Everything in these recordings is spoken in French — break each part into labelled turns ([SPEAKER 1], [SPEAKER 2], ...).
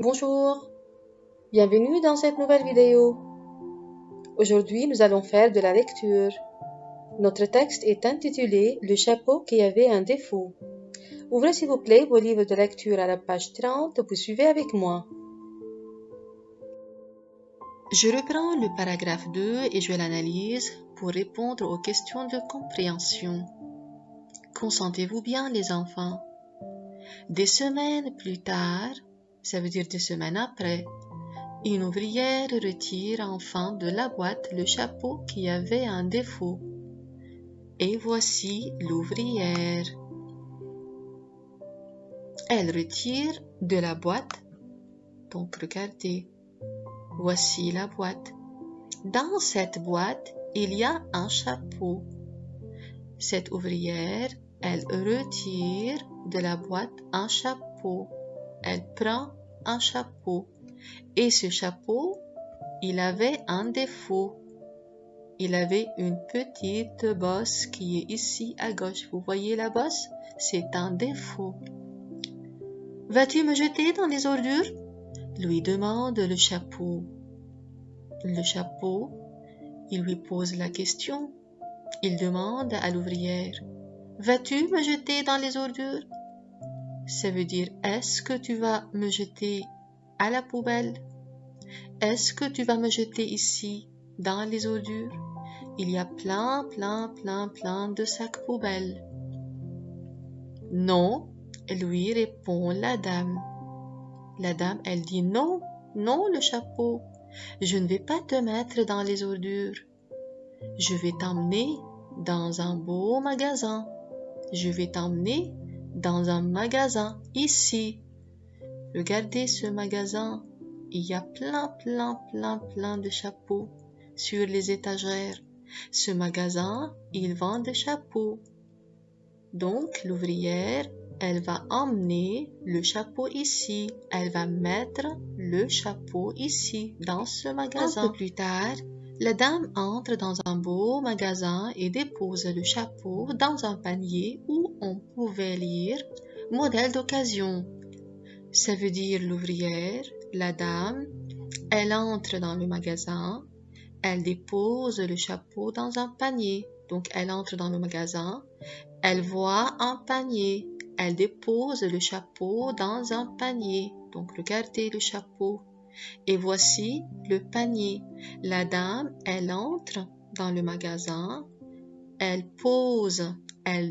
[SPEAKER 1] Bonjour, bienvenue dans cette nouvelle vidéo. Aujourd'hui, nous allons faire de la lecture. Notre texte est intitulé « Le chapeau qui avait un défaut ». Ouvrez s'il vous plaît vos livres de lecture à la page 30, puis suivez avec moi. Je reprends le paragraphe 2 et je l'analyse pour répondre aux questions de compréhension. Concentrez-vous bien les enfants. Des semaines plus tard, ça veut dire des semaines après, une ouvrière retire enfin de la boîte le chapeau qui avait un défaut. Et voici l'ouvrière. Elle retire de la boîte. Donc regardez, voici la boîte. Dans cette boîte, il y a un chapeau. Cette ouvrière, elle retire de la boîte un chapeau. Elle prend un chapeau. Et ce chapeau, il avait un défaut. Il avait une petite bosse qui est ici à gauche. Vous voyez la bosse? C'est un défaut. Vas-tu me jeter dans les ordures? Lui demande le chapeau. Le chapeau, il lui pose la question. Il demande à l'ouvrière. Vas-tu me jeter dans les ordures? Ça veut dire, est-ce que tu vas me jeter à la poubelle? Est-ce que tu vas me jeter ici, dans les ordures? Il y a plein de sacs poubelles. Non, lui répond la dame. La dame, elle dit non, non le chapeau. Je ne vais pas te mettre dans les ordures. Je vais t'emmener dans un beau magasin. Je vais t'emmener dans un magasin ici. Regardez ce magasin. Il y a plein de chapeaux sur les étagères. Ce magasin, il vend des chapeaux. Donc, l'ouvrière, elle va emmener le chapeau ici. Elle va mettre le chapeau ici, dans ce magasin. Un peu plus tard, la dame entre dans un beau magasin et dépose le chapeau dans un panier où on pouvait lire « Modèle d'occasion ». Ça veut dire l'ouvrière, la dame, elle entre dans le magasin. Elle dépose le chapeau dans un panier. Donc, elle entre dans le magasin. Elle voit un panier. Elle dépose le chapeau dans un panier. Donc, regardez le chapeau. Et voici le panier. La dame, elle entre dans le magasin. Elle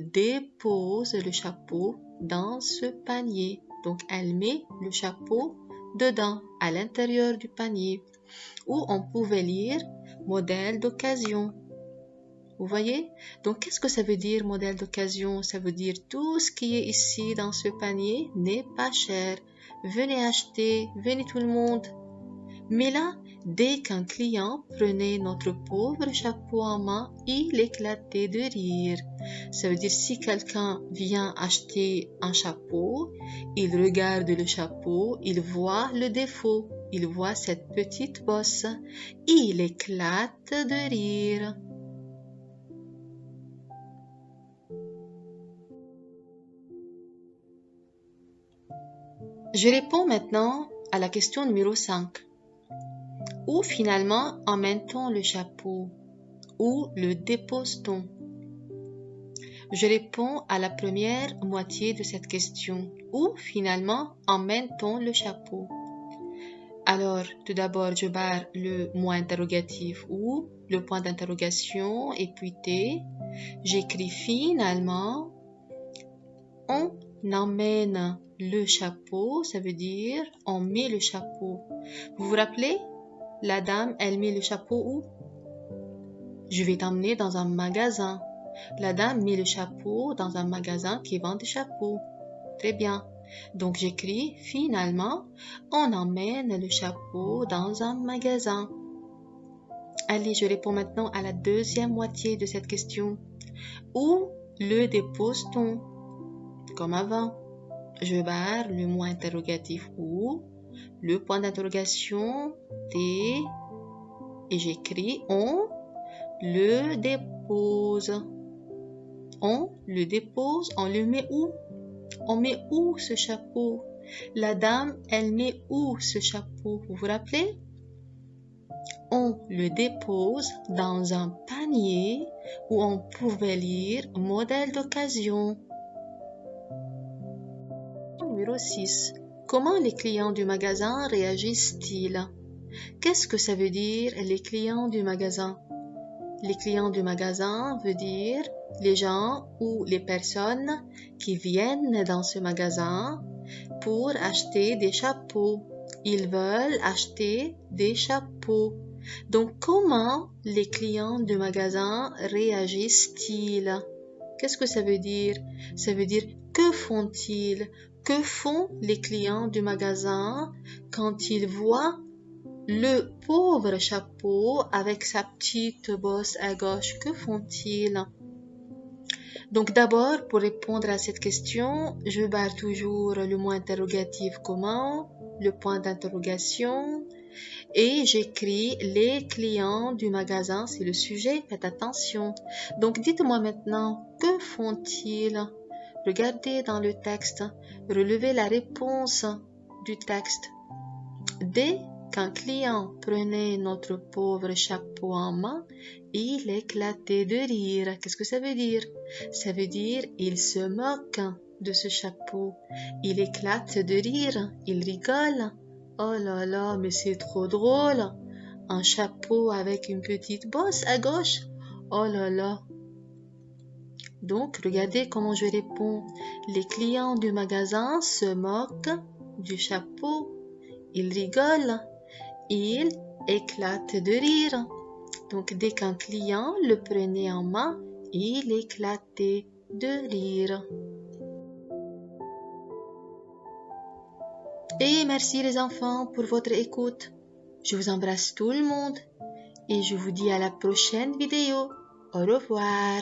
[SPEAKER 1] dépose le chapeau dans ce panier. Donc, elle met le chapeau dedans, à l'intérieur du panier, où on pouvait lire modèle d'occasion. Vous voyez? Donc, qu'est-ce que ça veut dire modèle d'occasion? Ça veut dire tout ce qui est ici dans ce panier n'est pas cher. Venez acheter, venez tout le monde. Mais là, dès qu'un client prenait notre pauvre chapeau en main, il éclatait de rire. Ça veut dire si quelqu'un vient acheter un chapeau, il regarde le chapeau, il voit le défaut, il voit cette petite bosse, il éclate de rire. Je réponds maintenant à la question numéro 5. Où finalement emmène-t-on le chapeau? Où le dépose-t-on? Je réponds à la première moitié de cette question. Où finalement emmène-t-on le chapeau? Alors, tout d'abord, je barre le mot interrogatif où, le point d'interrogation et puis T. J'écris finalement, on emmène le chapeau, ça veut dire on met le chapeau. Vous vous rappelez? La dame, elle met le chapeau où? Je vais t'emmener dans un magasin. La dame met le chapeau dans un magasin qui vend des chapeaux. Très bien. Donc j'écris finalement, on emmène le chapeau dans un magasin. Allez, je réponds maintenant à la deuxième moitié de cette question. Où le dépose-t-on? Comme avant. Je barre le mot interrogatif où, le point d'interrogation T, et j'écris on le dépose. On le dépose, on le met où? On met où ce chapeau? La dame, elle met où ce chapeau? Vous vous rappelez? On le dépose dans un panier où on pouvait lire modèle d'occasion. Numéro 6. Comment les clients du magasin réagissent-ils? Qu'est-ce que ça veut dire les clients du magasin? Les clients du magasin veut dire les gens ou les personnes qui viennent dans ce magasin pour acheter des chapeaux. Ils veulent acheter des chapeaux. Donc, comment les clients du magasin réagissent-ils? Qu'est-ce que ça veut dire? Ça veut dire que font-ils? Que font les clients du magasin quand ils voient le pauvre chapeau avec sa petite bosse à gauche? Que font-ils? Donc d'abord, pour répondre à cette question, je barre toujours le mot interrogatif comment, le point d'interrogation, et j'écris les clients du magasin, c'est le sujet, faites attention. Donc dites-moi maintenant, que font-ils? Regardez dans le texte, relevez la réponse du texte. Dès qu'un client prenait notre pauvre chapeau en main, il éclatait de rire. Qu'est-ce que ça veut dire? Ça veut dire il se moque de ce chapeau. Il éclate de rire, il rigole. Oh là là, mais c'est trop drôle. Un chapeau avec une petite bosse à gauche. Oh là là. Donc, regardez comment je réponds. Les clients du magasin se moquent du chapeau. Ils rigolent. Ils éclatent de rire. Donc, dès qu'un client le prenait en main, il éclatait de rire. Et merci les enfants pour votre écoute. Je vous embrasse tout le monde et je vous dis à la prochaine vidéo. Au revoir.